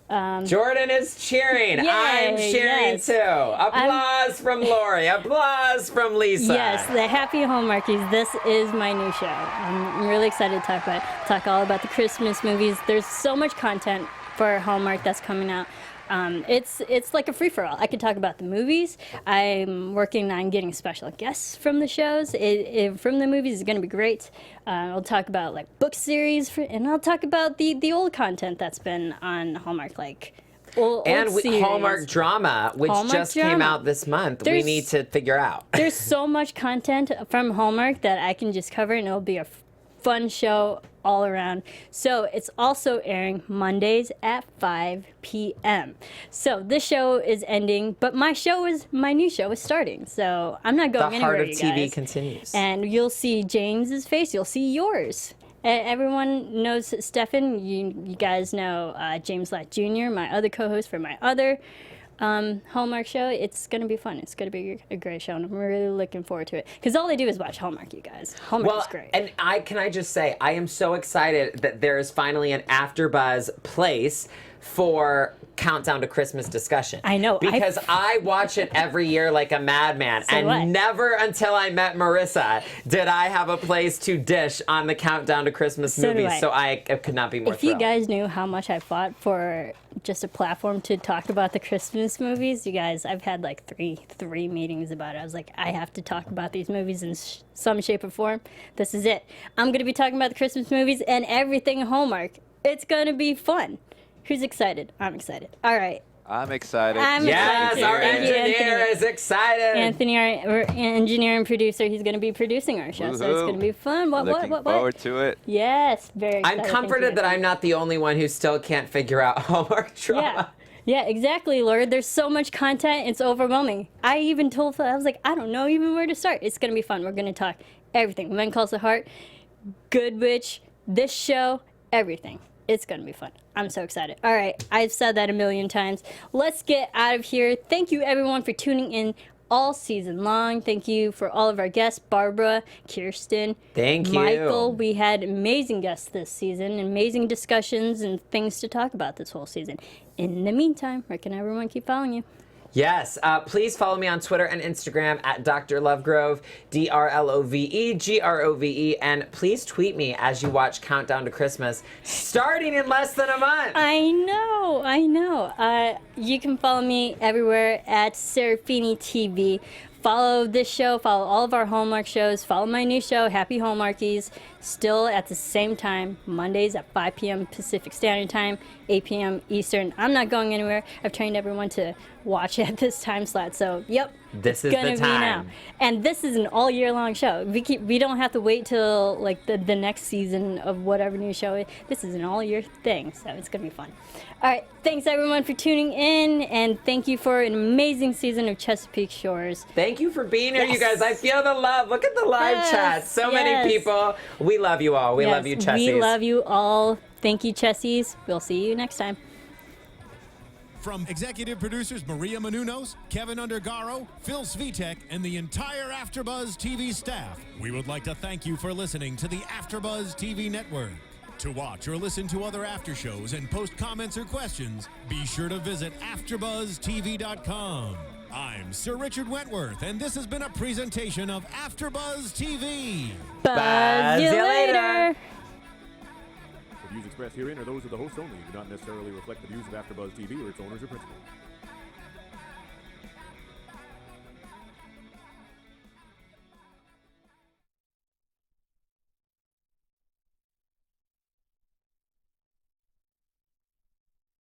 Jordan is cheering. I'm cheering too. Applause from Lori. Applause from Lisa. Yes, the Happy Hallmarkies. This is my new show. I'm really excited to talk about it. Talk all about the Christmas movies. There's so much content for Hallmark that's coming out. It's like a free-for-all. I could talk about the movies. I'm working on getting special guests from the shows. From the movies is going to be great. I'll talk about like book series, and I'll talk about the old content that's been on Hallmark, like old series. Hallmark drama, which came out this month. We need to figure out. There's so much content from Hallmark that I can just cover, and it'll be a fun show all around. So it's also airing Mondays at 5 p.m. So this show is ending, but my new show is starting. So I'm not going anywhere, you guys. The heart of TV continues. And you'll see James's face. You'll see yours. Everyone knows Stephen. You guys know James Latt Jr., my other co-host for my other Hallmark show. It's going to be fun. It's going to be a great show, and I'm really looking forward to it. Because all they do is watch Hallmark, you guys. Hallmark is great. And can I just say, I am so excited that there is finally an AfterBuzz place for Countdown to Christmas discussion. I know. Because I watch it every year like a madman. Never until I met Marisa did I have a place to dish on the Countdown to Christmas movies. So I could not be more thrilled. If you guys knew how much I fought for just a platform to talk about the Christmas movies, you guys, I've had like three meetings about it. I was like, I have to talk about these movies in some shape or form. This is it. I'm going to be talking about the Christmas movies and everything Hallmark. It's going to be fun. Who's excited? I'm excited. All right. I'm excited. Yes, our engineer is excited. Anthony, our engineer and producer, he's going to be producing our show, Woo-hoo. So it's going to be fun. Looking forward to it. Yes, very excited. I'm comforted that I'm not the only one who still can't figure out Hallmark drama. Yeah, exactly, Laura. There's so much content. It's overwhelming. I even told Phil, I was like, I don't know even where to start. It's going to be fun. We're going to talk everything. Men Calls the Heart, Good Witch, this show, everything. It's going to be fun. I'm so excited. All right, I've said that a million times. Let's get out of here. Thank you, everyone, for tuning in all season long. Thank you for all of our guests, Barbara, Kirsten, Michael. We had amazing guests this season, amazing discussions and things to talk about this whole season. In the meantime, where can everyone keep following you? Yes. Please follow me on Twitter and Instagram at Dr. Lovegrove, DrLoveGrove. And please tweet me as you watch Countdown to Christmas, starting in less than a month. I know. You can follow me everywhere at Serafini TV. Follow this show, follow all of our Hallmark shows, follow my new show, Happy Hallmarkies, still at the same time, Mondays at 5 p.m. Pacific Standard Time, 8 p.m. Eastern. I'm not going anywhere. I've trained everyone to watch at this time slot, so yep. This is gonna the be time. now. And this is an all year long show. We don't have to wait till like the next season of whatever new show is. This is an all year thing, so it's gonna be fun. All right, thanks everyone for tuning in, and thank you for an amazing season of Chesapeake Shores. Thank you for being here, Yes. you guys. I feel the love. Look at the live Yes, chat. So yes. many people. We love you all. We love you, Chessies. We love you all. Thank you, Chessies. We'll see you next time. From executive producers Maria Menounos, Kevin Undergaro, Phil Svitek, and the entire AfterBuzz TV staff, we would like to thank you for listening to the AfterBuzz TV network. To watch or listen to other after shows and post comments or questions, be sure to visit AfterBuzzTV.com. I'm Sir Richard Wentworth, and this has been a presentation of AfterBuzz TV. Buzz you later. The views expressed herein are those of the hosts only and do not necessarily reflect the views of AfterBuzz TV or its owners or principals.